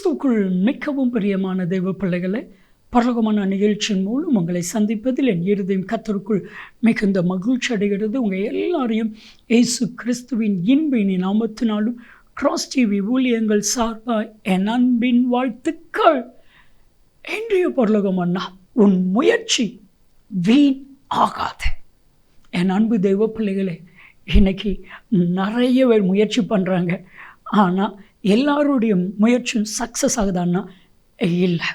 கிறிஸ்துவுக்குள் மிகவும் பிரியமான தெய்வ பிள்ளைகளை, பரலோகமான நிகழ்ச்சியின் மூலம் உங்களை சந்திப்பதில் என் இருதயம் கர்த்தருக்குள் மிகுந்த மகிழ்ச்சி அடைகிறது. உங்கள் எல்லாரையும் இயேசு கிறிஸ்துவின் இன்பின் நாமத்தினாலும் கிராஸ் டிவி ஊழியங்கள் சார்பாக என் அன்பின் வாழ்த்துக்கள். இன்றைய பரலோகமன்னா, உன் முயற்சி வீண் ஆகாது. என் அன்பு தெய்வ பிள்ளைகளே, இன்னைக்கு நிறைய பேர் முயற்சி பண்ணுறாங்க. ஆனால் எல்லாருடைய முயற்சியும் சக்ஸஸ் ஆகுதான்னா இல்லை.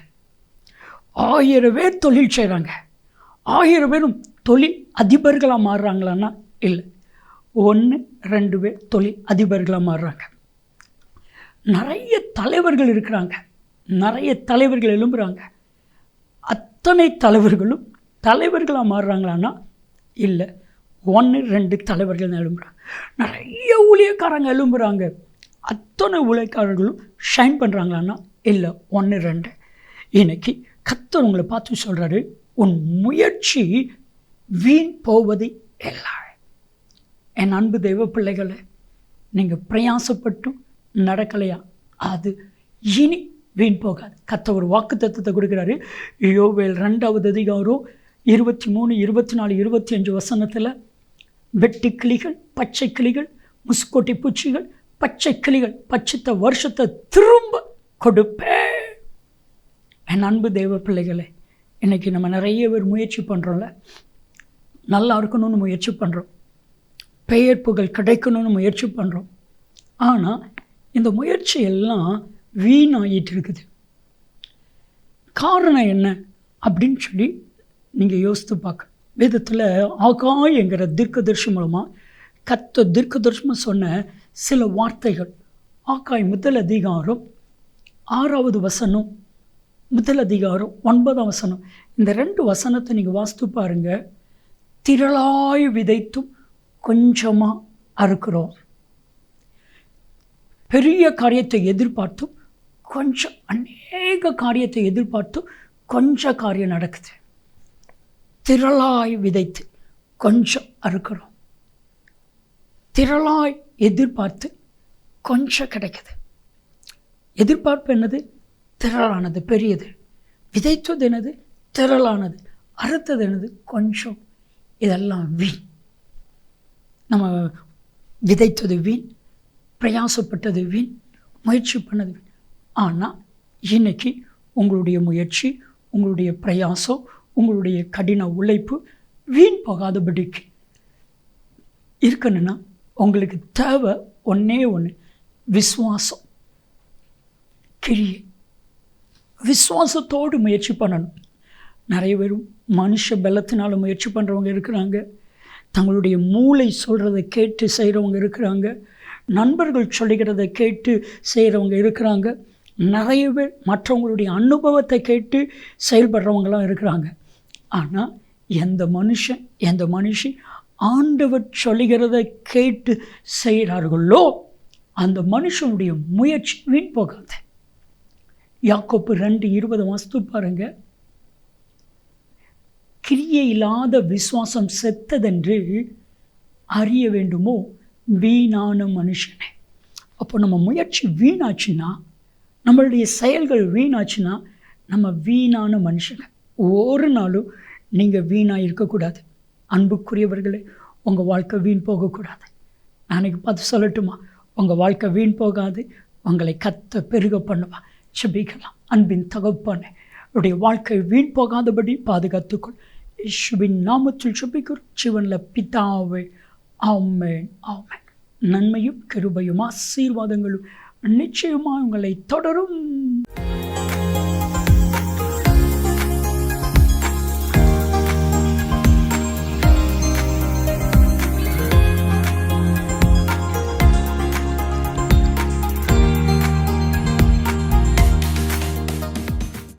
1000 பேர் தொழில் செய்கிறாங்க, 1000 பேரும் தொழில் அதிபர்களாக மாறுறாங்களான்னா இல்லை. 1-2 பேர் தொழில் அதிபர்களாக மாறுறாங்க. நிறைய தலைவர்கள் இருக்கிறாங்க, நிறைய தலைவர்கள் எழும்புகிறாங்க. அத்தனை தலைவர்களும் தலைவர்களாக மாறுறாங்களான்னா இல்லை. 1-2 தலைவர்கள் எழும்புகிறாங்க. நிறைய ஊழியக்காரங்க எழும்புகிறாங்க, அத்தனை ஊழியக்காரர்களும் ஷைன் பண்ணுறாங்களான்னா இல்லை. 1-2. இன்னைக்கு கர்த்தர் உங்களை பார்த்து சொல்கிறாரு, உன் முயற்சி வீண் போவது இல்லை. என் அன்பு தெய்வ பிள்ளைகளை, நீங்கள் பிரயாசப்பட்டும் நடக்கலையா, அது இனி வீண் போகாது. கர்த்தர் ஒரு வாக்குத்தத்தத்தை கொடுக்குறாரு. யோவேல் 2வது அதிகாரம் 23, 24, 25 வசனத்தில், வெட்டு கிளிகள், பச்சை கிளிகள், முஸ்கோட்டை பூச்சிகள், பச்சை கிளிகள் பச்சித்த வருஷத்தை திரும்ப கொடுப்பேன். என் அன்பு தெய்வ பிள்ளைகளை, இன்றைக்கி நம்ம நிறைய பேர் முயற்சி பண்ணுறோம்ல, நல்லா இருக்கணும்னு முயற்சி பண்ணுறோம், பெயர் புகழ் கிடைக்கணும்னு முயற்சி பண்ணுறோம். ஆனால் இந்த முயற்சி எல்லாம் வீணாகிட்டு இருக்குது. காரணம் என்ன அப்படின்னு சொல்லி நீங்கள் யோசித்து பார்க்க, வேதத்தில் ஆகாய் என்கிற தீர்க்கதரிசி மூலமாக கர்த்தர் தீர்க்கதரிசனம் சொன்ன சில வார்த்தைகள். ஆகாய் 1 அதிகாரம் 6வது வசனம், 1 அதிகாரம் 9ஆம் வசனம். இந்த 2 வசனத்தை நீங்கள் வாசித்து பாருங்கள். திரளாய் விதைத்தும் கொஞ்சமாக அறுக்கிறோம், பெரிய காரியத்தை எதிர்பார்த்தும் கொஞ்சம், அநேக காரியத்தை எதிர்பார்த்தும் கொஞ்சம் காரியம் நடக்குது. திரளாய் விதைத்து கொஞ்சம் அறுக்கிறோம், திரளாய் எதிர்பார்த்து கொஞ்சம் கிடைக்குது. எதிர்பார்ப்பு என்னது? திரளானது, பெரியது. விதைத்தது என்னது? திரளானது. அறுத்தது என்னது? கொஞ்சம். இதெல்லாம் வீண். நம்ம விதைத்தது வீண், பிரயாசப்பட்டது வீண், முயற்சி பண்ணது வீண். ஆனால் இன்னைக்கு உங்களுடைய முயற்சி, உங்களுடைய பிரயாசம், உங்களுடைய கடின உழைப்பு வீண் போகாதபடிக்கு இருக்கணும்னா உங்களுக்கு தேவை ஒன்றே ஒன்று, விசுவாசம், கிரியை. விசுவாசத்தோடு முயற்சி பண்ணணும். நிறைய பேர் மனுஷ பலத்தினால முயற்சி பண்ணுறவங்க இருக்கிறாங்க, தங்களுடைய மூளை சொல்கிறத கேட்டு செய்கிறவங்க இருக்கிறாங்க, நண்பர்கள் சொல்லுகிறத கேட்டு செய்கிறவங்க இருக்கிறாங்க, நிறைய பேர் மற்றவங்களுடைய அனுபவத்தை கேட்டு செயல்படுறவங்களாம் இருக்கிறாங்க. ஆனால் எந்த மனுஷன், எந்த மனுஷி ஆண்டவர் சொல்லுகிறத கேட்டு செய்கிறார்களோ அந்த மனுஷனுடைய முயற்சி வீண் போகாது. யாக்கோப்பு 2:20 வாசித்து பாருங்க. கிரியை இல்லாத விசுவாசம் செத்ததென்று அறிய வேண்டுமோ வீணான மனுஷனே. அப்போ நம்ம முயற்சி வீணாச்சுன்னா, நம்மளுடைய செயல்கள் வீணாச்சுன்னா, நம்ம வீணான மனுஷங்க. ஒரு நாளும் நீங்கள் வீணாக இருக்கக்கூடாது. அன்புக்குரியவர்களே, உங்கள் வாழ்க்கை வீண் போகக்கூடாது. நாளைக்கு பார்த்து சொல்லட்டுமா, உங்கள் வாழ்க்கை வீண் போகாது, உங்களை கத்த பெருக பண்ணுவா. செபிக்கலாம். அன்பின் தகப்பனே, உடைய வாழ்க்கை வீண் போகாதபடி பாதுகாத்துக்கொள். இயேசுவின் நாமத்தில் செபிக்கிறோம் ஜீவனில் பிதாவே, ஆமென், ஆமென். நன்மையும் கிருபையும் ஆசீர்வாதங்களும் நிச்சயமாக உங்களை தொடரும்.